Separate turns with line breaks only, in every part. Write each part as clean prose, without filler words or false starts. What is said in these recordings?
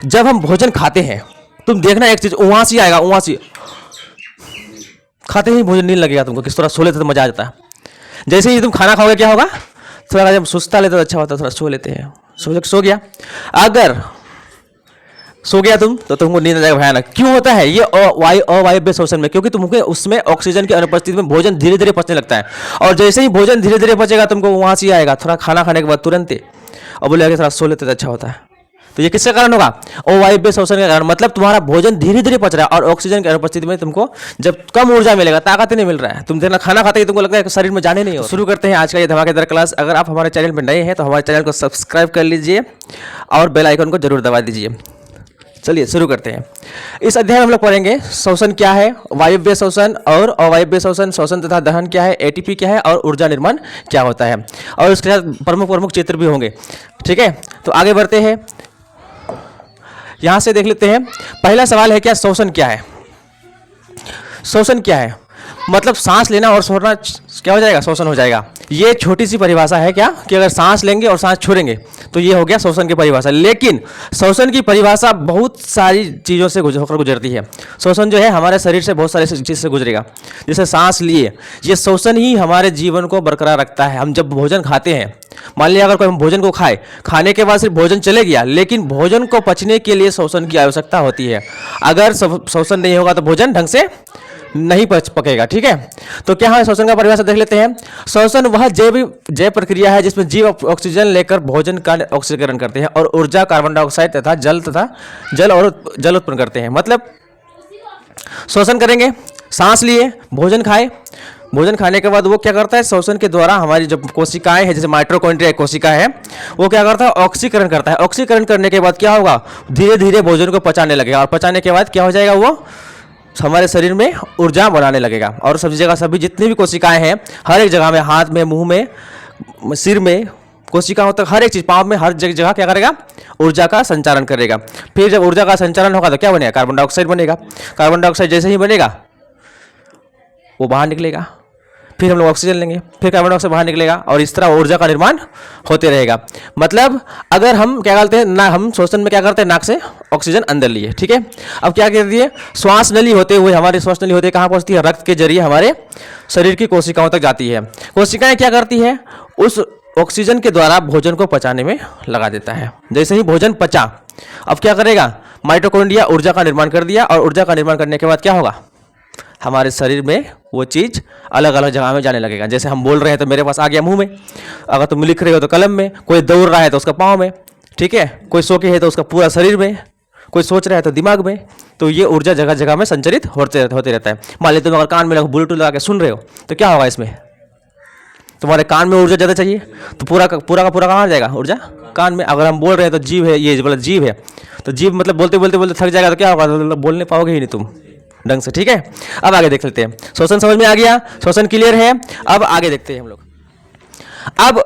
जब हम भोजन खाते हैं, तुम देखना एक चीज वहां से आएगा, वहां से खाते ही भोजन नहीं लगेगा तुमको, किस तरह सो लेते तो मजा आ जाता है। जैसे ही तुम खाना खाओगे क्या होगा, थोड़ा जब सुस्ता लेते तो अच्छा होता है, थोड़ा सो लेते हैं, सो गया। अगर सो गया तुम तो तुमको नींद आ जाएगा भयानक। क्यों होता है ये अवायव्य श्वसन में? क्योंकि तुमको उसमें ऑक्सीजन की अनुपस्थिति में भोजन धीरे धीरे पचने लगता है, और जैसे ही भोजन धीरे धीरे पचेगा तुमको वहां से आएगा थोड़ा खाना खाने के बाद तुरंत ही, और बोलेगा थोड़ा सो लेते तो अच्छा होता है। तो ये किसके कारण होगा? अवायव्य श्वसन के कारण। मतलब तुम्हारा भोजन धीरे धीरे पच रहा है और ऑक्सीजन की अनुपस्थिति में तुमको जब कम ऊर्जा मिलेगा, ताकत नहीं मिल रहा है, तुम देखना खाना खाते ही तुमको लगता है कि शरीर में जाने नहीं हो। शुरू करते हैं आज का ये धमाकेदार क्लास। अगर आप हमारे चैनल पर नए हैं तो हमारे चैनल को सब्सक्राइब कर लीजिए और बेल आइकन को जरूर दबा दीजिए। चलिए शुरू करते हैं। इस अध्याय में हम लोग पढ़ेंगे श्वसन क्या है, वायव्य श्वसन और अवायव्य श्वसन, श्वसन तथा दहन क्या है, एटीपी क्या है और ऊर्जा निर्माण क्या होता है, और उसके साथ प्रमुख चित्र भी होंगे। ठीक है, तो आगे बढ़ते हैं। यहां से देख लेते हैं। पहला सवाल है क्या, श्वसन क्या है? श्वसन क्या है? मतलब सांस लेना और छोड़ना क्या हो जाएगा? श्वसन हो जाएगा। ये छोटी सी परिभाषा है क्या, कि अगर सांस लेंगे और सांस छोड़ेंगे तो ये हो गया श्वसन की परिभाषा। लेकिन श्वसन की परिभाषा बहुत सारी चीज़ों से होकर गुजरती है। श्वसन जो है हमारे शरीर से बहुत सारी चीज़ से गुजरेगा। जैसे सांस लिए, ये श्वसन ही हमारे जीवन को बरकरार रखता है। हम जब भोजन खाते हैं, मान लिया अगर कोई हम भोजन को खाए, खाने के बाद सिर्फ भोजन चले गया, लेकिन भोजन को पचने के लिए श्वसन की आवश्यकता होती है। अगर श्वसन नहीं होगा तो भोजन ढंग से नहीं पकेगा। ठीक है, तो क्या है श्वसन का परिभाषा देख लेते हैं। श्वसन वह जैव प्रक्रिया है जिसमें जीव ऑक्सीजन लेकर भोजन का ऑक्सीकरण करते हैं और ऊर्जा कार्बन डाइऑक्साइड तथा जल उत्पन्न करते हैं। मतलब श्वसन करेंगे, सांस लिए, भोजन खाए, भोजन खाने के बाद वो क्या करता है, श्वसन के द्वारा हमारी जो कोशिकाएं हैं, जैसे माइटोकॉन्ड्रिया कोशिका है, वो क्या करता है, ऑक्सीकरण करता है। ऑक्सीकरण करने के बाद क्या होगा, धीरे धीरे भोजन को पचाने लगेगा, और पचाने के बाद क्या हो जाएगा, वो हमारे शरीर में ऊर्जा बनाने लगेगा। और सभी जगह, सभी जितनी भी कोशिकाएं हैं, हर एक जगह में, हाथ में, मुंह में, सिर में, कोशिकाओं तक, हर एक चीज, पाँव में, हर जगह क्या करेगा, ऊर्जा का संचारण करेगा। फिर जब ऊर्जा का संचारण होगा तो क्या बनेगा, कार्बन डाइऑक्साइड बनेगा। कार्बन डाइऑक्साइड जैसे ही बनेगा वो बाहर निकलेगा, फिर हम लोग ऑक्सीजन लेंगे, फिर कार्बन डाइऑक्साइड बाहर निकलेगा, और इस तरह ऊर्जा का निर्माण होते रहेगा। मतलब अगर हम क्या करते हैं ना, हम श्वसन में क्या करते हैं, नाक से ऑक्सीजन अंदर लिए। ठीक है, अब क्या कर दिए, श्वास नली होते हुए, हमारी श्वास नली होते कहाँ पहुँचती है, रक्त के जरिए हमारे शरीर की कोशिकाओं तक जाती है। कोशिकाएं क्या करती है, उस ऑक्सीजन के द्वारा भोजन को पचाने में लगा देता है। जैसे ही भोजन पचा, अब क्या करेगा, माइटोकॉन्ड्रिया ऊर्जा का निर्माण कर दिया, और ऊर्जा का निर्माण करने के बाद क्या होगा, हमारे शरीर में वो चीज़ अलग अलग जगह में जाने लगेगा। जैसे हम बोल रहे हैं तो मेरे पास आ गया मुंह में, अगर तुम लिख रहे हो तो कलम में, कोई दौड़ रहा है तो उसका पाँव में, ठीक है, कोई सो के है तो उसका पूरा शरीर में, कोई सोच रहा है तो दिमाग में। तो ये ऊर्जा जगह जगह में संचरित होते रहता है। मान लीजिए तुम अगर कान में ब्लूटूथ लगा के सुन रहे हो तो क्या होगा, इसमें तुम्हारे कान में ऊर्जा ज़्यादा चाहिए, तो पूरा का पूरा कहाँ जाएगा, ऊर्जा कान में। अगर हम बोल रहे हैं तो जीव है, ये मतलब जीव है, तो जीव मतलब बोलते बोलते थक जाएगा, तो क्या होगा, मतलब बोलने पाओगे ही नहीं तुम ढंग से। ठीक है, अब आगे देख लेते हैं। श्वसन समझ में आ गया, श्वसन क्लियर है। अब आगे देखते हैं हम लोग। अब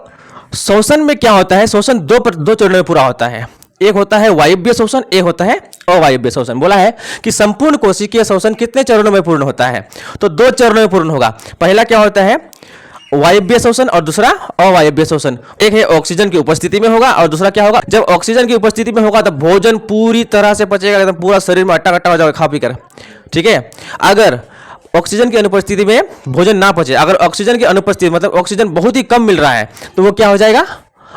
श्वसन में क्या होता है, श्वसन दो चरणों में पूरा होता है। एक होता है वायव्य श्वसन, एक होता है अवायव्य श्वसन। बोला है कि संपूर्ण कोशिकीय श्वसन कितने चरणों में पूर्ण होता है, तो 2 चरणों में पूर्ण होगा। पहला क्या होता है, वायव्य श्वसन, और दूसरा अवायव्य श्वसन। एक है ऑक्सीजन की उपस्थिति में होगा, और दूसरा क्या होगा, जब ऑक्सीजन की उपस्थिति में होगा तो भोजन पूरी तरह से पचेगा, एकदम पूरा शरीर में अट्टा हो जाएगा खा पी कर। ठीक है, अगर ऑक्सीजन की अनुपस्थिति में भोजन ना पचे, अगर ऑक्सीजन की अनुपस्थिति मतलब ऑक्सीजन बहुत ही कम मिल रहा है, तो वो क्या हो जाएगा,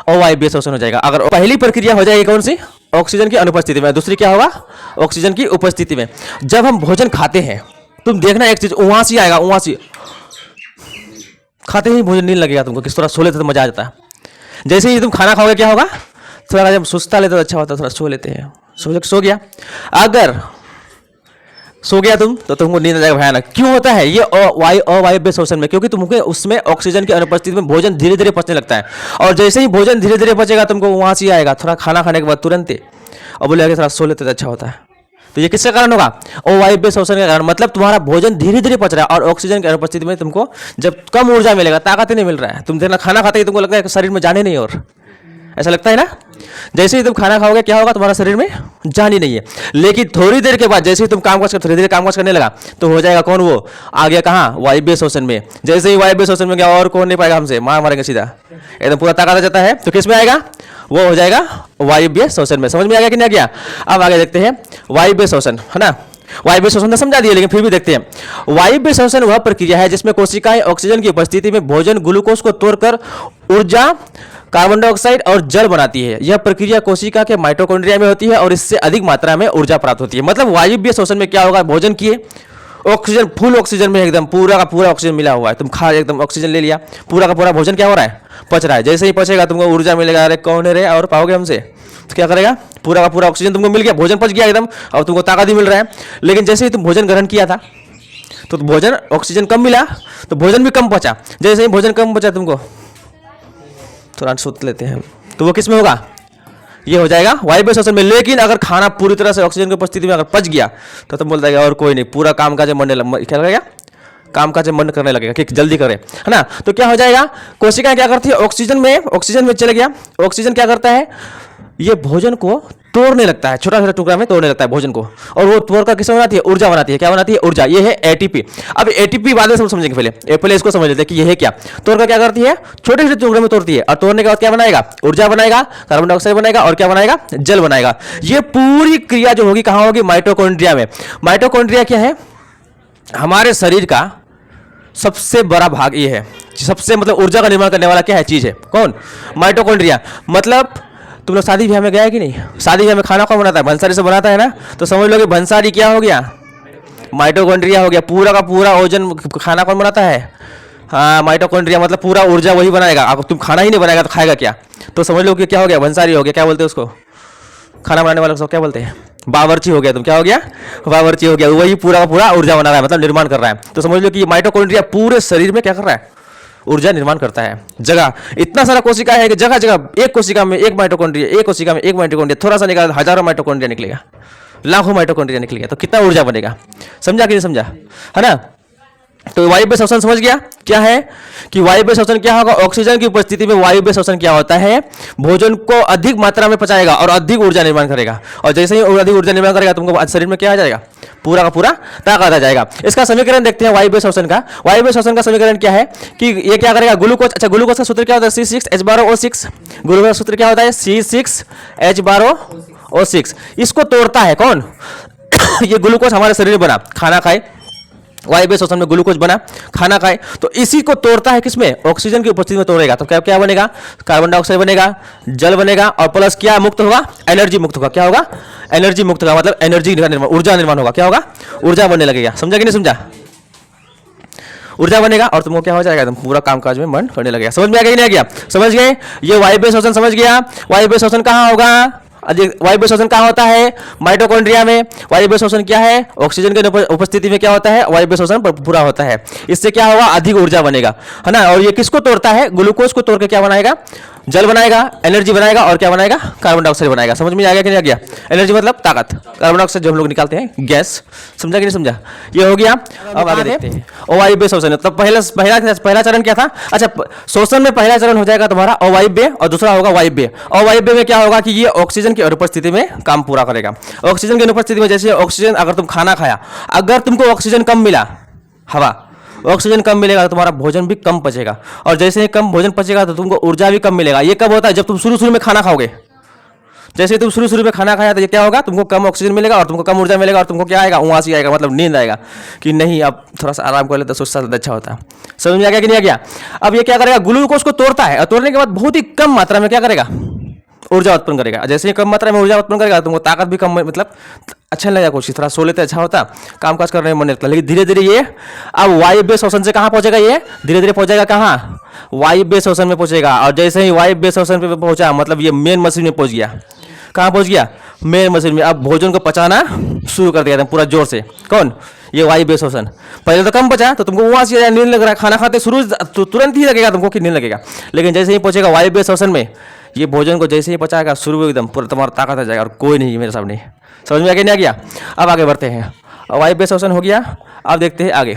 अवायव्य श्वसन हो जाएगा। अगर पहली प्रक्रिया हो जाएगी कौन सी, ऑक्सीजन की अनुपस्थिति में, दूसरी क्या होगा, ऑक्सीजन की उपस्थिति में। जब हम भोजन खाते हैं, तुम देखना एक चीज वहां से आएगा, वहां से खाते ही भोजन नहीं लगेगा तुमको, किस तरह सो लेते तो मजा आ जाता है। जैसे ही तुम खाना खाओगे क्या होगा, थोड़ा जब सुस्ता लेते तो अच्छा होता है, थोड़ा सो लेते हैं, सो गया। अगर सो गया तुम तो तुमको नींद आ जाएगा भयानक। क्यों होता है ये अवायव्य श्वसन में? क्योंकि तुमको उसमें ऑक्सीजन की अनुपस्थिति में भोजन धीरे धीरे पचने लगता है, और जैसे ही भोजन धीरे धीरे पचेगा तुमको वहां से आएगा थोड़ा खाना खाने के बाद तुरंत ही, और बोलेगा थोड़ा सो लेते तो अच्छा होता है। तो ये किसके कारण होगा, अवायव्य श्वसन के कारण। मतलब तुम्हारा भोजन धीरे धीरे पच रहा है, और ऑक्सीजन की अनुपस्थिति में तुमको जब कम ऊर्जा मिलेगा, ताकत ही नहीं मिल रहा है, तुम देखना खाना खाते ही तुमको लगता है कि शरीर में जाने नहीं, और ऐसा लगता है ना। जैसे ही तुम खाना खाओगे क्या होगा, तुम्हारा शरीर में जान ही नहीं है। लेकिन थोड़ी देर के बाद जैसे ही तुम काम काज धीरे धीरे काम काज करने लगा तो हो जाएगा कौन, वो आ गया कहाँ, वायव्य श्वसन में। जैसे ही वायव्य श्वसन में गया और कौन नहीं पाएगा हमसे, मार मारेंगे सीधा, एकदम पूरा ताकत आ जाता है। तो किस में आएगा, वो हो जाएगा वायव्य श्वसन में। समझ में आ गया कि नहीं आ गया। अब आगे देखते हैं वायव्य श्वसन, है ना। वायव्य श्वसन तो समझा दिया, लेकिन फिर भी देखते हैं। वायव्य श्वसन वह प्रक्रिया है जिसमें कोशिकाएं ऑक्सीजन की उपस्थिति में भोजन ग्लूकोज को तोड़कर ऊर्जा, कार्बन डाइऑक्साइड और जल बनाती है। यह प्रक्रिया कोशिका के माइटोकॉन्ड्रिया में होती है और इससे अधिक मात्रा में ऊर्जा प्राप्त होती है। मतलब वायव्य श्वसन में क्या होगा, भोजन किए, ऑक्सीजन फुल ऑक्सीजन में एकदम पूरा का पूरा ऑक्सीजन मिला हुआ है, तुम खा एकदम ऑक्सीजन ले लिया, पूरा का पूरा भोजन क्या हो रहा है, पच रहा है। जैसे ही पचेगा तुमको ऊर्जा मिलेगा, अरे कौन है रे और पाओगे हमसे, तो क्या करेगा, पूरा का पूरा ऑक्सीजन तुमको मिल गया, भोजन पच गया एकदम और तुमको ताकत ही मिल रहा है। लेकिन जैसे ही तुम भोजन ग्रहण किया था तो भोजन ऑक्सीजन कम मिला तो भोजन भी कम पचा। जैसे ही भोजन कम पचा तुमको थोड़ा सोच लेते हैं, तो वो किस में होगा, ये हो जाएगा वायव्य श्वसन में। लेकिन अगर खाना पूरी तरह से ऑक्सीजन की उपस्थिति में अगर पच गया तो तुम बोलता है और कोई नहीं, पूरा काम काज मन क्या लगेगा, काम काज मन करने लगेगा कि जल्दी करे, है ना। तो क्या हो जाएगा, कोशिकाएं क्या करती है, ऑक्सीजन में चले गया, ऑक्सीजन क्या करता है, ये भोजन को तोड़ने लगता है, छोटा छोटा टुकड़ा में तोड़ने लगता है भोजन को, और वो तोड़कर किस बनाती है, ऊर्जा बनाती है। क्या बनाती है, ऊर्जा। ये है एटीपी। अब एटीपी बाद में सब समझेंगे, पहले इसको समझ लेते हैं कि ये है क्या। तोड़कर क्या करती है, छोटे छोटे टुकड़े में तोड़ती है और तोड़ने के बाद क्या बनाएगा, ऊर्जा बनाएगा, कार्बन डाइऑक्साइड बनाएगा और क्या बनाएगा, जल बनाएगा। ये पूरी क्रिया जो होगी कहां होगी, माइटोकॉन्ड्रिया में। माइटोकॉन्ड्रिया क्या है, हमारे शरीर का सबसे बड़ा भाग ये है, सबसे मतलब ऊर्जा का निर्माण करने वाला क्या है, चीज है, कौन, माइटोकॉन्ड्रिया। मतलब तुम लोग शादी ब्याह में गया है कि नहीं, शादी ब्याह में खाना कौन बनाता है, भंसारी से बनाता है ना। तो समझ लो कि भंसारी क्या हो गया, माइटोकॉन्ड्रिया हो गया। पूरा का पूरा ओजन खाना कौन बनाता है, हाँ माइटोकॉन्ड्रिया। मतलब पूरा ऊर्जा वही बनाएगा। अब तुम खाना ही नहीं बनाएगा तो खाएगा क्या, तो समझ लो कि क्या हो गया, भंसारी हो गया। क्या बोलते हैं उसको, खाना बनाने वाले को क्या बोलते हैं, बावर्ची हो गया। तुम क्या हो गया, बावर्ची हो गया। वही पूरा का पूरा ऊर्जा बना रहा है, मतलब निर्माण कर रहा है। तो समझ लो कि माइटोकॉन्ड्रिया पूरे शरीर में क्या कर रहा है, ऊर्जा निर्माण करता है। जगह इतना सारा कोशिका है कि जगह जगह एक कोशिका में एक माइटोकॉन्ड्रिया, एक कोशिका में एक माइटोकॉन्ड्रिया, थोड़ा सा निकाला हजारों माइटोकॉन्ड्रिया निकलेगा, लाखों माइटोकॉन्ड्रिया निकलेगा। तो कितना ऊर्जा बनेगा, समझा कि नहीं समझा, है ना। तो वायव्य श्वसन समझ गया क्या है, कि वायव्य श्वसन क्या होगा, ऑक्सीजन की उपस्थिति में वायव्य श्वसन क्या होता है, भोजन को अधिक मात्रा में पचाएगा और अधिक ऊर्जा निर्माण करेगा। और जैसे ही अधिक ऊर्जा निर्माण करेगा तुमको शरीर में क्या आ जाएगा, पूरा का पूरा ताकत आ जाएगा। इसका समीकरण देखते हैं वायव्य श्वसन का। वायव्य श्वसन का समीकरण क्या है कि ये क्या करेगा, ग्लूकोज। अच्छा, ग्लूकोज का सूत्र क्या होता है, C6H12O6। ग्लूकोज का सूत्र क्या होता है, C6H12O6। इसको तोड़ता है कौन ये ग्लूकोज हमारे शरीर में बना, खाना खाए, वायव्य श्वसन में ग्लूकोज बना, खाना खाए तो इसी को तोड़ता है किसमें, ऑक्सीजन की उपस्थिति में तोड़ेगा। तो क्या क्या बनेगा, कार्बन डाइऑक्साइड बनेगा, जल बनेगा और प्लस क्या मुक्त होगा, एनर्जी मुक्त होगा। क्या होगा, एनर्जी मुक्त होगा, मतलब एनर्जी का निर्माण, ऊर्जा निर्माण होगा। क्या होगा, ऊर्जा बनने लगेगा। समझा कि नहीं समझा, ऊर्जा बनेगा और तुमको क्या हो जाएगा, तुम पूरा कामकाज में मन करने लगेगा। समझ में आ गया कि नहीं आ गया, समझ गए। ये वायव्य श्वसन समझ गया। वायव्य श्वसन कहाँ होगा, वायव्य श्वसन कहाँ होता है, माइटोकॉन्ड्रिया में। वायव्य श्वसन क्या है, ऑक्सीजन की उपस्थिति में क्या होता है, वायव्य श्वसन पूरा होता है। इससे क्या होगा, अधिक ऊर्जा बनेगा, है ना। और ये किसको तोड़ता है, ग्लूकोज को तोड़ के क्या बनाएगा, जल बनाएगा, एनर्जी बनाएगा और क्या बनाएगा, कार्बन डाइऑक्साइड बनाएगा। समझ में आ गया कि नहीं आ गया, एनर्जी मतलब ताकत, कार्बन डाइऑक्साइड जो हम लोग निकालते हैं गैस। समझा कि नहीं समझा, ये हो गया। अब आगे देखते हैं अवायव्य श्वसन। तब पहला चरण क्या था, अच्छा श्वसन में पहला चरण हो जाएगा तुम्हारा अवायव्य और दूसरा होगा वायव्य। अवायव्य में क्या होगा कि ये ऑक्सीजन की अनुपस्थिति में काम पूरा करेगा। ऑक्सीजन की अनुपस्थिति में, जैसे ऑक्सीजन, अगर तुम खाना खाया, अगर तुमको ऑक्सीजन कम मिला, हवा ऑक्सीजन कम मिलेगा तो तुम्हारा भोजन भी कम पचेगा, और जैसे ही कम भोजन पचेगा तो तुमको ऊर्जा भी कम मिलेगा। ये कब होता है, जब तुम शुरू में खाना खाओगे। जैसे तुम शुरू में खाना खाया तो ये क्या होगा, तुमको कम ऑक्सीजन मिलेगा और तुमको कम ऊर्जा मिलेगा और तुमको क्या आएगा, उआसी आएगा, मतलब नींद आएगा कि नहीं अब थोड़ा सा आराम कर ले तो सोचता अच्छा होता है। समझ में आ गया कि नहीं आ गया। अब ये क्या करेगा, ग्लूकोज को तोड़ता है और तोड़ने के बाद बहुत ही कम मात्रा में क्या करेगा, ऊर्जा उत्पन्न करेगा। जैसे ही कम मात्रा में ऊर्जा उत्पन्न करेगा तुमको ताकत भी कम, मतलब अच्छा लगेगा, कुछ थोड़ा सो लेते अच्छा होता, कामकाज करने में मन लगता। लेकिन धीरे धीरे ये अब वायव्य श्वसन से कहाँ पहुंचेगा, ये धीरे धीरे पहुंचेगा कहाँ, वायव्य श्वसन में पहुंचेगा। और जैसे ही वायव्य श्वसन पे पहुंचा, मतलब ये मेन मशीन में पहुंच गया। कहाँ पहुंच गया, मेन मशीन में। अब भोजन को पचाना शुरू कर दिया पूरा जोर से, कौन, ये वायव्य श्वसन। पहले तो कम बचा तो तुमको वहां से नींद लग रहा है, खाना खाते शुरू तुरंत ही लगेगा तुमको कि नींद लगेगा। लेकिन जैसे ही पहुंचेगा वायव्य श्वसन में, ये भोजन को जैसे ही पचाएगा शुरू में एकदम पूरा तुम्हारा ताकत आ जाएगा और कोई नहीं मेरे सामने। समझ में आ गया नहीं आ गया। अब आगे बढ़ते हैं, वायव्य श्वसन हो गया। अब देखते हैं आगे।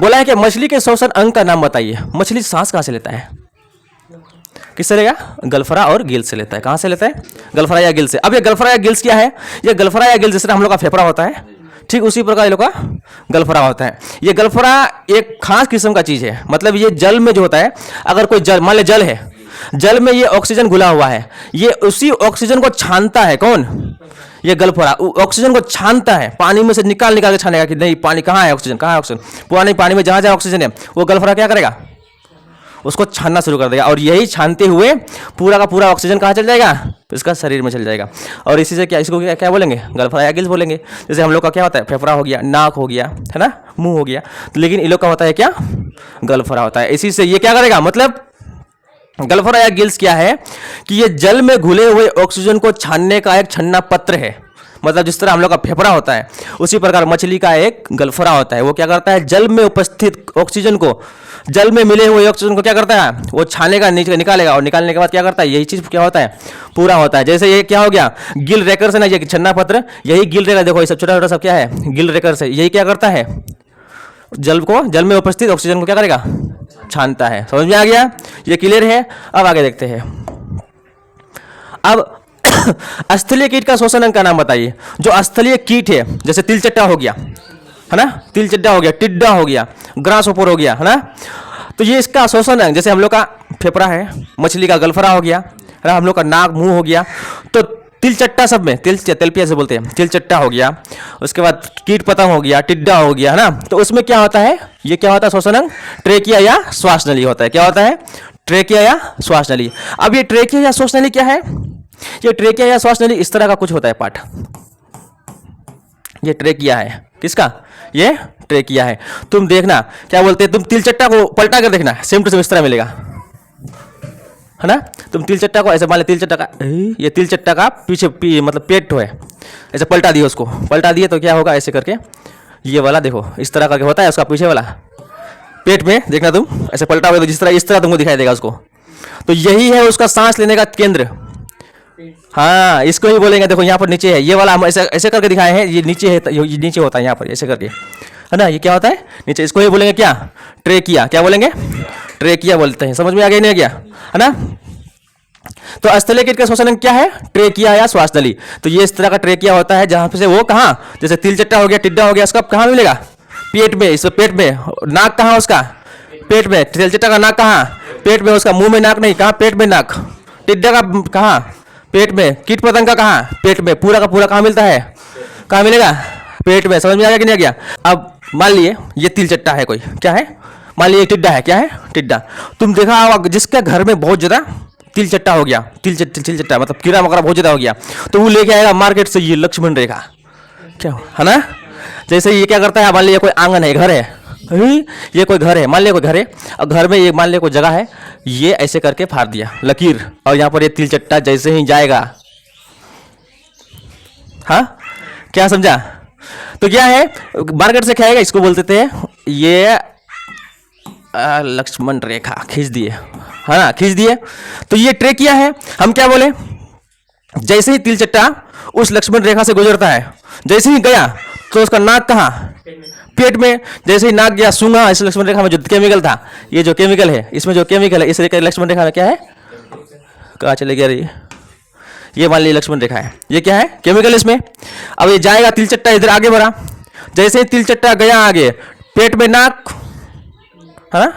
बोला है कि मछली के श्वसन अंग का नाम बताइए। मछली सांस कहाँ से लेता है, किससे लेगा? गलफरा और गिल्स से लेता है। कहाँ से लेता है? गलफरा या गिल्स से। अब ये गलफरा या गिल्स क्या है? ये गलफरा या गिल्स जिस तरह हम लोग का फेफड़ा होता है, ठीक उसी प्रकार ये लोग का गलफरा होता है। ये गलफरा एक खास किस्म का चीज है, मतलब ये जल में जो होता है, अगर कोई जल, मान ले जल है, जल में ये ऑक्सीजन घुला हुआ है, ये उसी ऑक्सीजन को छानता है। कौन? ये गलफरा ऑक्सीजन को छानता है, पानी में से निकाल निकाल के छानेगा कि नहीं पानी कहाँ है, ऑक्सीजन कहाँ है, ऑक्सीजन पानी में जहाँ जहाँ ऑक्सीजन है वो गलफरा क्या करेगा? उसको छानना शुरू कर देगा, और यही छानते हुए पूरा का पूरा ऑक्सीजन कहाँ चल जाएगा? इसका शरीर में चल जाएगा। और इसी से क्या, इसको क्या क्या बोलेंगे? गलफरा या गिल्स बोलेंगे। जैसे हम लोग का क्या होता है? फेफड़ा हो गया, नाक हो गया, है ना, मुंह हो गया, तो लेकिन इन लोग का होता है क्या? गलफरा होता है। इसी से ये क्या करेगा, मतलब गलफरा या गिल्स क्या है कि ये जल में घुले हुए ऑक्सीजन को छानने का एक छन्ना पत्र है। मतलब जिस तरह हम लोग का फेफड़ा होता है, उसी प्रकार मछली का एक गलफरा होता है। वो क्या करता है? जल में उपस्थित ऑक्सीजन को, जल में मिले हुए ऑक्सीजन को क्या करता है? वो छानेगा, नीचे निकालेगा, और निकालने के बाद क्या करता है? यही चीज क्या होता है? पूरा होता है। जैसे ये क्या हो गया? गिल रेकर से ना, ये छन्ना पत्र, यही गिल रेकर, देखो ये सब छोटा छोटा सब क्या है? गिल रेकर से। यही क्या करता है? जल को, जल में उपस्थित ऑक्सीजन को क्या करेगा? छानता है। समझ में आ गया? ये क्लियर है? अब आगे देखते हैं। अब स्थलीय कीट का शोषण अंग का नाम बताइए। जो स्थलीय कीट है, जैसे तिलचट्टा हो गया, है ना, तिलचट्टा हो गया, टिड्डा हो गया, ग्रासहोपर हो गया, है ना, तो ये इसका शोषण अंग, जैसे हम लोग का फेफड़ा है, मछली का गलफरा हो गया, है ना, हम लोग का नाक मुंह हो गया, तो तिलचट्टा सब में, तेलपिया से बोलते हैं, तिलचट्टा हो गया, उसके बाद कीट पतंग हो गया, टिड्डा हो गया, है ना, तो उसमें क्या होता है? ये क्या होता है? शोषण अंग ट्रेकिया या श्वास नली होता है। क्या होता है? ट्रेकिया या श्वास नली। अब ये ट्रेकिया या श्वास नली क्या है? ये ट्रेकिया या श्वास नली इस तरह का कुछ होता है पार्ट। ये ट्रेकिया है, किसका? ये ट्रेकिया है। तुम देखना क्या बोलते हैं, तुम तिलचट्टा को पलटा कर देखना, सेम टू सेम इस तरह मिलेगा, है ना। तुम तिलचट्टा को ऐसे मान ले, तिलचट्टा का, ये तिलचट्टा का पीछे मतलब पेट है, ऐसे पलटा दिए, उसको पलटा दिए तो क्या होगा? ऐसे करके ये वाला देखो इस तरह करके होता है, उसका पीछे वाला पेट में देखना, तुम ऐसे पलटा हुआ तो जिस तरह इस तरह तुमको दिखाई देगा उसको, तो यही है उसका सांस लेने का केंद्र। हाँ, इसको ही बोलेंगे। देखो यहाँ पर नीचे है, ये वाला हम ऐसे ऐसे करके दिखाए हैं, ये नीचे है, ये नीचे होता है यहाँ पर ऐसे करके, है ना, ये क्या होता है? नीचे। इसको ही बोलेंगे क्या? ट्रेकिया। क्या बोलेंगे? ट्रेकिया बोलते हैं। समझ में आ गया नहीं आ गया, है ना। तो स्थलीय कीट का शोषण क्या है? ट्रेकिया या श्वास नली। तो ये इस तरह का ट्रेकिया होता है, जहां से वो कहाँ, जैसे तिलचट्टा हो गया, टिड्डा हो गया, उसका कहाँ मिलेगा? पेट में। इस पेट में। नाक कहाँ उसका? पेट में। तिलचट्टा का नाक कहाँ? पेट में। उसका मुंह में नाक नहीं, कहाँ? पेट में नाक। टिड्डा का कहाँ? पेट में। कीट पतंग का कहाँ? पेट में। पूरा का पूरा कहाँ मिलता है? कहाँ मिलेगा? पेट में। समझ में आ गया कि नहीं आ गया? अब मान लिए ये तिलचट्टा है, कोई क्या है, मान लिए टिड्डा है, क्या है? टिड्डा। तुम देखा होगा जिसके घर में बहुत ज्यादा तिलचट्टा हो गया, तिलचट्टा मतलब कीड़ा मकोड़ा बहुत ज्यादा हो गया, तो वो लेके आएगा मार्केट से ये लक्ष्मण रेखा, क्या है ना। जैसे ये क्या करता है, मान लिया कोई आंगन है, घर है, ये कोई घर है, मान लिया कोई घर है, और घर में ये मान लिया कोई जगह है, ये ऐसे करके फाड़ दिया लकीर, और यहाँ पर ये तिलचट्टा जैसे ही जाएगा, हाँ क्या समझा, तो क्या है मार्केट से क्या आएगा, इसको बोलते थे ये लक्ष्मण रेखा खींच दिए, है ना, खींच दिए। तो ये ट्रेकिया है। हम क्या बोले, जैसे ही तिलचट्टा उस लक्ष्मण रेखा से गुजरता है, जैसे ही गया तो उसका नाक कहाँ, पेट में। जैसे ही नाक गया सूंघा, इस लक्ष्मण रेखा में जो केमिकल था, ये जो केमिकल है, इसमें जो केमिकल है, इस लक्ष्मण रेखा में क्या है, कहाँ चले गया ये मान लीजिए लक्ष्मण रेखा है, ये क्या है, केमिकल इसमें। अब ये जाएगा तिलचट्टा इधर आगे बढ़ा, जैसे ही तिलचट्टा गया आगे, पेट में नाक, है ना,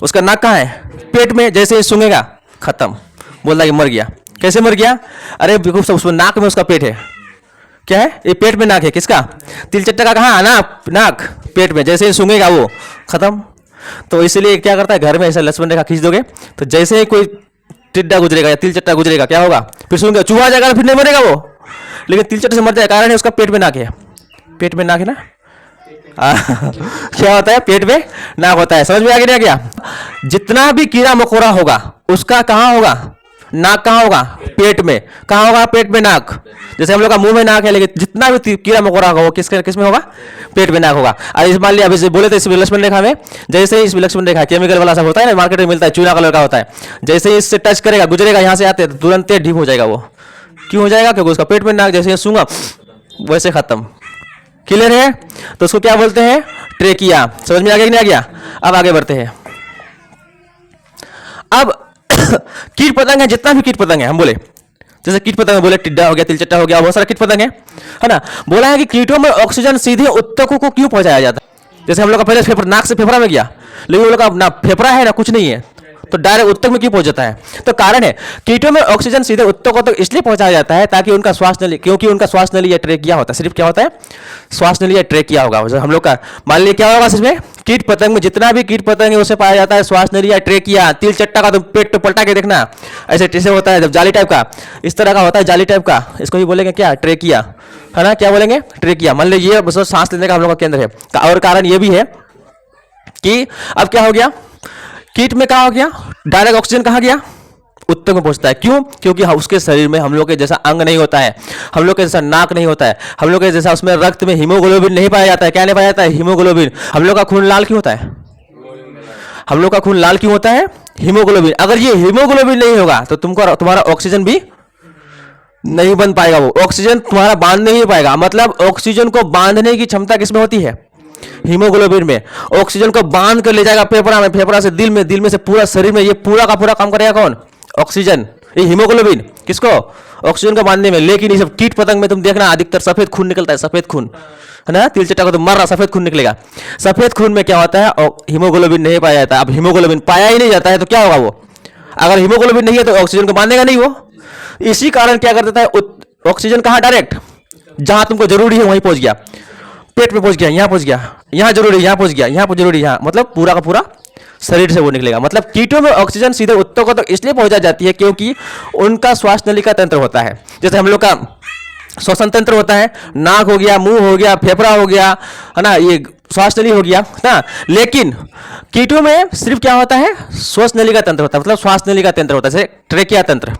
उसका नाक कहाँ है, पेट में। जैसे ही सूंघेगा खत्म, बोल रहा कि मर गया। कैसे मर गया, अरे उसमें नाक में उसका पेट है, क्या है, ये पेट में नाक है, किसका, तिलचट्टा का। कहाँ नाक पेट में। जैसे ही सूंघेगा वो खत्म। तो इसलिए क्या करता है, घर में ऐसा लक्ष्मण रेखा खींच दोगे तो जैसे ही कोई टिड्डा गुजरेगा या तिलचट्टा गुजरेगा, क्या होगा, फिर सूंघेगा, चूहा जाएगा, फिर नहीं मरेगा वो, लेकिन तिलचट्टे से मर जाएगा, कारण है उसका पेट में नाक है, पेट में नाक है ना। क्या होता है, पेट में नाक होता है। समझ में आ गया क्या? जितना भी कीड़ा मकोड़ा होगा उसका कहाँ होगा, नाक कहाँ होगा, पेट में। कहाँ होगा, पेट में नाक। जैसे हम लोग का मुंह में नाक है, लेकिन जितना भी कीड़ा मकोड़ा होगा वो किस में होगा, पेट में नाक होगा। और इस मान लिया अभी बोले थे इस लक्ष्मण रेखा में, जैसे ही इस लक्ष्मण रेखा केमिकल वाला सब होता है ना, मार्केट में मिलता है, चूना कलर का होता है, जैसे ही इससे टच करेगा, गुजरेगा यहाँ से आते तो तुरंत ढीप हो जाएगा वो। क्यों हो जाएगा, क्योंकि उसका पेट में नाक, जैसे सूंघा वैसे खत्म। क्लियर है? तो उसको क्या बोलते हैं, ट्रेकिया। समझ में आ गया कि नहीं आ गया? अब आगे बढ़ते हैं। अब कीट पतंग है, जितना भी कीट पतंग है हम बोले, जैसे कीट पतंग बोले टिड्डा हो गया, तिलचट्टा हो गया, बहुत सारा कीट पतंग है ना। बोला है कि कीटों में ऑक्सीजन सीधे उत्तकों को क्यों पहुंचाया जाता है। जैसे हम लोग का पहले फेफड़ा, नाक से फेफड़ा में गया, लेकिन वो लोग का ना फेफड़ा है ना कुछ नहीं है, तो डायरेक्ट उत्तक में क्यों पहुंच जाता है। तो कारण है कीटों में ऑक्सीजन सीधे उत्तकों तक इसलिए पहुंचाया जाता है ताकि उनका श्वास नली, क्योंकि उनका श्वास नली या ट्रेकिया होता है। सिर्फ क्या होता है, श्वास नली या ट्रेकिया होगा। हम लोग का मान लीजिए क्या होगा, सिर्फ में कीट पतंग में जितना भी कीट पतंग है उसे पाया जाता है श्वास नली या ट्रेकिया। तिलचट्टा का तो पेट तो पलटा के देखना, ऐसे टेसे होता है जब जाली टाइप का, इस तरह का होता है जाली टाइप का, इसको ही बोलेंगे क्या, ट्रेकिया, है ना। क्या बोलेंगे, ट्रेकिया। मान लीजिए ये सांस लेने का हम लोग का केंद्र है। और कारण ये भी है कि अब क्या हो गया, कीट में क्या हो गया, डायरेक्ट ऑक्सीजन कहाँ गया, उत्तक में पहुंचता है। क्यों, क्योंकि उसके शरीर में हम लोग के जैसा अंग नहीं होता है, हम लोग के जैसा नाक नहीं होता है, हम लोग के जैसा उसमें रक्त में हीमोग्लोबिन नहीं पाया जाता है। क्या नहीं पाया जाता है, हीमोग्लोबिन। हम लोग का खून लाल क्यों होता है, हम लोग का खून लाल क्यों होता है, हीमोग्लोबिन। अगर ये हीमोग्लोबिन नहीं होगा तो तुमको तुम्हारा ऑक्सीजन भी नहीं बन पाएगा, वो ऑक्सीजन तुम्हारा बांध नहीं पाएगा। मतलब ऑक्सीजन को बांधने की क्षमता किसमें होती है, हीमोग्लोबिन में। ऑक्सीजन को बांध कर ले जाएगा फेफड़ा में, फेफड़ा से दिल में, दिल में से पूरा शरीर में। ये पूरा का पूरा काम करेगा कौन, ऑक्सीजन, ये हीमोग्लोबिन। किसको, ऑक्सीजन को बांधने में। लेकिन ये सब कीट पतंग में तुम देखना अधिकतर सफेद खून निकलता है, सफेद खून, है ना। तिलचट्टा को तो मर रहा, सफेद खून निकलेगा। सफेद खून में क्या होता है, हीमोग्लोबिन नहीं पाया जाता। अब हीमोग्लोबिन पाया ही नहीं जाता है तो क्या होगा, वो अगर हीमोग्लोबिन नहीं है तो ऑक्सीजन को बांधेगा नहीं वो। इसी कारण क्या कर देता है, ऑक्सीजन कहाँ, डायरेक्ट जहां तुमको जरूरी है वहीं पहुंच गया, पेट में पहुंच गया, यहां पहुंच गया, यहां जरूरी, यहां पहुंच गया, यहां पर जरूरी, यहां, मतलब पूरा का पूरा शरीर से वो निकलेगा। मतलब कीटों में ऑक्सीजन सीधे उत्तकों तक इसलिए पहुंचा जाती है क्योंकि उनका श्वास नली का तंत्र होता है। जैसे हम लोग का श्वसन तंत्र होता है, नाक हो गया, मुंह हो गया, फेफड़ा हो गया, है ना, ये श्वास नली हो गया ना। लेकिन कीटों में सिर्फ क्या होता है, श्वास नली का तंत्र होता है, मतलब श्वास नली का तंत्र होता है, जैसे ट्रेकिया तंत्र,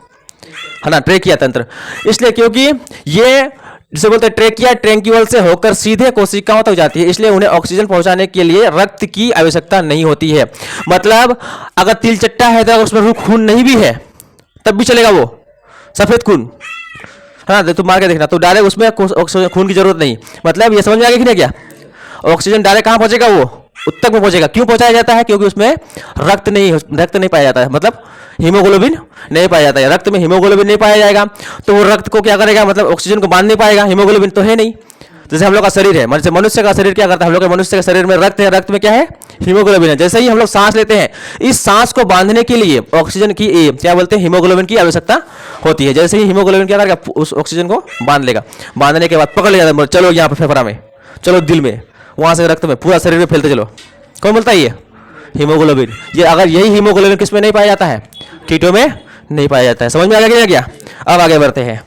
है ना, ट्रेकिया तंत्र। इसलिए क्योंकि ये जिसे बोलते हैं ट्रेकिया, ट्रैंक्यूल से होकर सीधे कोशिकाओं तक जाती है, इसलिए उन्हें ऑक्सीजन पहुंचाने के लिए रक्त की आवश्यकता नहीं होती है। मतलब अगर तिलचट्टा है तो उसमें खून नहीं भी है तब भी चलेगा, वो सफेद खून, है ना, तुम मार के देखना, तो डायरेक्ट उसमें खून की जरूरत नहीं। मतलब ये समझ में आ गया कि नहीं क्या, ऑक्सीजन डायरेक्ट कहां पहुंचेगा, वो उत्तक में पहुंचेगा। क्यों पहुंचाया जाता है, क्योंकि उसमें रक्त नहीं पाया जाता है, मतलब हीमोग्लोबिन नहीं पाया जाता है। रक्त में हीमोग्लोबिन नहीं पाया जाएगा तो वो रक्त को क्या करेगा, मतलब ऑक्सीजन को बांध नहीं पाएगा, हीमोग्लोबिन तो है नहीं। जैसे हम लोग का शरीर है, मतलब मनुष्य का शरीर क्या करता है, हम लोग के मनुष्य के शरीर में रक्त है, रक्त में क्या है, हीमोग्लोबिन है। जैसे ही हम लोग सांस लेते हैं, इस सांस को बांधने के लिए ऑक्सीजन की क्या बोलते हैं, हीमोग्लोबिन की आवश्यकता होती है। जैसे ही हीमोग्लोबिन क्या करेगा, उस ऑक्सीजन को बांध लेगा, बांधने के बाद पकड़ लेगा, चलो यहाँ पर फेफड़ा में, चलो दिल में, वहां से रक्त में, पूरा शरीर में फैलते चलो। कौन बोलता है ये, हीमोग्लोबिन। ये अगर यही हीमोग्लोबिन किस में नहीं पाया जाता है, कीटों में नहीं पाया जाता है। समझ में आ गया क्या। अब आगे बढ़ते हैं।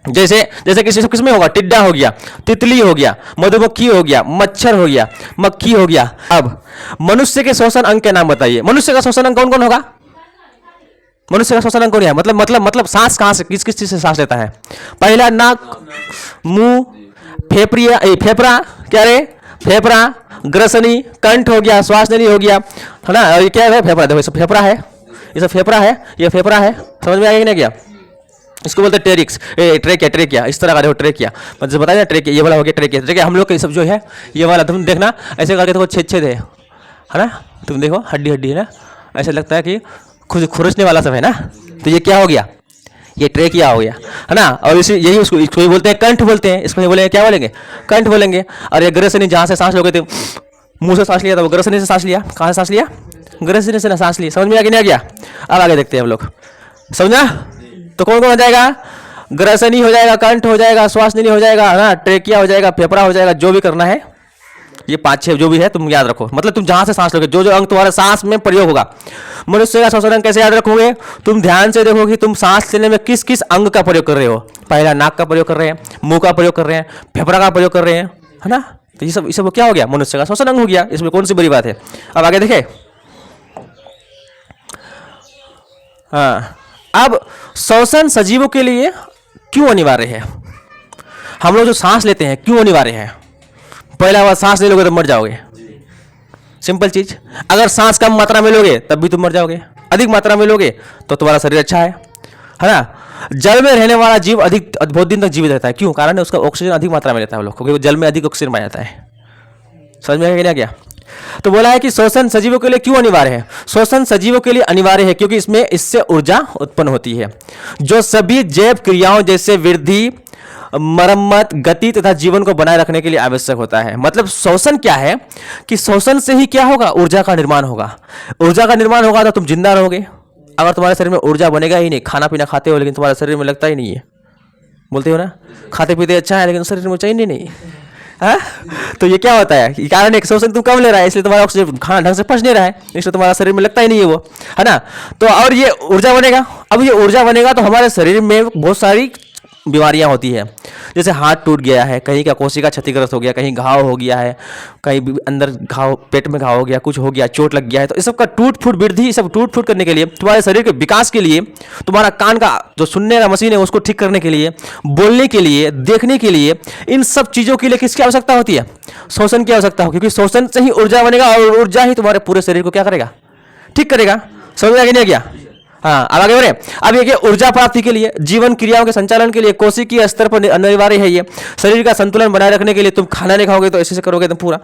जैसे जैसे किस में होगा, टिड्डा हो गया, तितली हो गया, मधुमक्खी हो गया, मच्छर हो गया, मक्खी हो गया। अब मनुष्य के श्वसन अंग के नाम बताइए। मनुष्य का श्वसन अंग कौन कौन होगा, मनुष्य का श्वसन अंग कौन है, मतलब सांस कहां से, किस किस चीज से सांस लेता है। पहला नाक, मुंह, फेफड़ा, क्या रे, फेफड़ा, ग्रसनी, कंठ हो गया, श्वास नली हो गया, है ना। और ये क्या है, फेफड़ा, देखो सब फेफड़ा है, ये सब फेफड़ा है, ये फेफड़ा है। समझ में आ गया कि नहीं क्या। इसको बोलते हैं टेरिक्स, ट्रेकिया, ट्रेकिया, इस तरह का देखो ट्रेकिया, मतलब बताया ट्रेकिया, ये वाला हो गया ट्रेकिया। ट्रेकिया हम लोग के सब जो है ये वाला, तुम देखना ऐसे करके देखो, छेद है ना, तुम देखो हड्डी हड्डी है ना, ऐसा लगता है कि खुद खुरचने वाला सब है ना। तो ये क्या हो गया, ये ट्रेकिया हो गया, है ना। और इसी यही इसको ही बोलते हैं कंठ बोलते हैं, इसको बोलेंगे क्या बोलेंगे, कंठ बोलेंगे। और ये ग्रसनी, जहाँ से सांस लोगे थे, मुंह से सांस लिया था, वो ग्रसनी से सांस लिया, कहाँ से सांस लिया, ग्रसनी से ना सांस ली। समझ में आ गया नहीं आ गया। अब आगे देखते हैं हम लोग, समझा। तो कौन कौन हो जाएगा, ग्रसनी हो जाएगा, कंठ हो जाएगा, श्वास नली हो जाएगा, ना, ट्रेकिया हो जाएगा, फेफड़ा हो जाएगा, जो भी करना है ये 5-6 जो भी है तुम याद रखो। मतलब तुम जहां से सांस लोगे, जो जो अंग तुम्हारे सांस में प्रयोग होगा। मनुष्य का श्वसन अंग कैसे याद रखोगे, तुम ध्यान से देखो कि तुम सांस लेने में किस किस अंग का प्रयोग कर रहे हो। पहला नाक का प्रयोग कर रहे हैं, मुंह का प्रयोग कर रहे हैं, फेफड़ा का प्रयोग कर रहे हैं, है ना। तो ये सब क्या हो गया, मनुष्य का श्वसन अंग हो गया। इसमें कौन सी बड़ी बात है। अब आगे देखें। हाँ, अब श्वसन सजीवों के लिए क्यों अनिवार्य है। हम लोग जो सांस लेते हैं क्यों अनिवार्य है। पहला बार सांस ले लोगे तो मर जाओगे, सिंपल चीज। अगर सांस कम मात्रा में लोगे तब भी तुम मर जाओगे, अधिक मात्रा में लोगे तो तुम्हारा शरीर अच्छा है ना। जल में रहने वाला जीव बहुत दिन तक जीवित रहता है। क्यों, कारण है उसका ऑक्सीजन अधिक मात्रा में लेता है वो लोग, क्योंकि जल में अधिक ऑक्सीजन पाया जाता है। समझ में आ गया क्या। तो बोला है कि श्वसन सजीवों के लिए क्यों अनिवार्य है? श्वसन सजीवों के लिए अनिवार्य है क्योंकि इससे ऊर्जा उत्पन्न होती है जो सभी जैव क्रियाओं जैसे वृद्धि, मरम्मत, गति तथा जीवन को बनाए रखने के लिए आवश्यक होता है। मतलब श्वसन क्या है कि श्वसन से ही क्या होगा? ऊर्जा का निर्माण होगा। ऊर्जा का निर्माण होगा तो तुम जिंदा रहोगे। अगर तुम्हारे शरीर में ऊर्जा बनेगा ही नहीं, खाना पीना खाते हो लेकिन तुम्हारे शरीर में लगता ही नहीं है, बोलते हो ना खाते पीते अच्छा है लेकिन शरीर में चाहिए नहीं है, तो ये क्या होता है? ये कारण एक श्वसन तुम कम ले रहा है, इसलिए तुम्हारा ऑक्सीजन खाना ढंग से पच नहीं रहा है, इसलिए तुम्हारा शरीर में लगता ही नहीं है वो, है ना। तो और ये ऊर्जा बनेगा, अब ये ऊर्जा बनेगा तो हमारे शरीर में बहुत सारी बीमारियां होती है। जैसे हाथ टूट गया है, कहीं का कोशिका क्षतिग्रस्त हो गया, कहीं घाव हो गया है, कहीं अंदर घाव, पेट में घाव हो गया, कुछ हो गया, चोट लग गया है, तो इस सब का टूट फूट वृद्धि, सब टूट फूट करने के लिए, तुम्हारे शरीर के विकास के लिए, तुम्हारा कान का जो सुनने का मशीन है उसको ठीक करने के लिए, बोलने के लिए, देखने के लिए, इन सब चीज़ों के लिए किसकी आवश्यकता होती है? श्वसन की आवश्यकता हो, क्योंकि श्वसन से ही ऊर्जा बनेगा और ऊर्जा ही तुम्हारे पूरे शरीर को क्या करेगा? ठीक करेगा। समझ में आ गया नहीं गया? हाँ, अब आगे बढ़े। अब ये ऊर्जा प्राप्ति के लिए, जीवन क्रियाओं के संचालन के लिए कोशिकीय स्तर पर अनिवार्य है ये। शरीर का संतुलन बनाए रखने के लिए तुम खाना नहीं खाओगे तो ऐसे करोगे तुम पूरा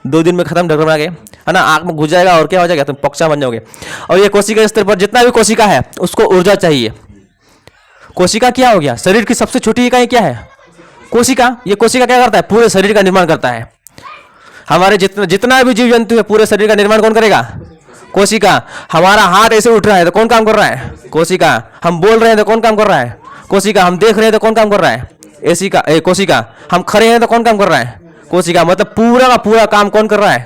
2 दिन में खत्म डगमगा के, है ना, आँख में घुस जाएगा और क्या हो जाएगा? तुम पक्षा बन जाओगे। और ये कोशिका स्तर पर जितना भी कोशिका है उसको ऊर्जा चाहिए। कोशिका क्या हो गया? शरीर की सबसे छोटी इकाई क्या है? कोशिका। ये कोशिका क्या करता है? पूरे शरीर का निर्माण करता है। हमारे जितना भी जीव जंतु है पूरे शरीर का निर्माण कौन करेगा? कोशिका। हमारा हाथ ऐसे उठ रहा है तो कौन काम कर रहा है? कोशिका। हम बोल रहे हैं तो कौन काम कर रहा है? कोशिका। हम देख रहे हैं तो कौन काम कर रहा है? कोशिका। हम खड़े हैं तो कौन काम कर रहा है? कोशिका। मतलब पूरा का पूरा काम कौन कर रहा है?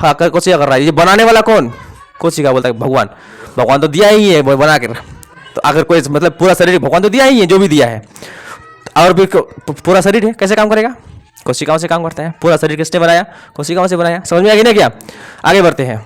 हाँ, कोशिका कर रहा है। ये बनाने वाला कौन? कोशिका। बोलता है भगवान। भगवान तो दिया ही है बना कर, तो अगर कोई मतलब पूरा शरीर भगवान तो दिया ही है, जो भी दिया है, और भी पूरा शरीर है कैसे काम करेगा? कोशिकाओं से काम करता है। पूरा शरीर किसने बनाया? कोशिकाओं से बनाया। समझ में आ गया ना क्या? आगे बढ़ते हैं।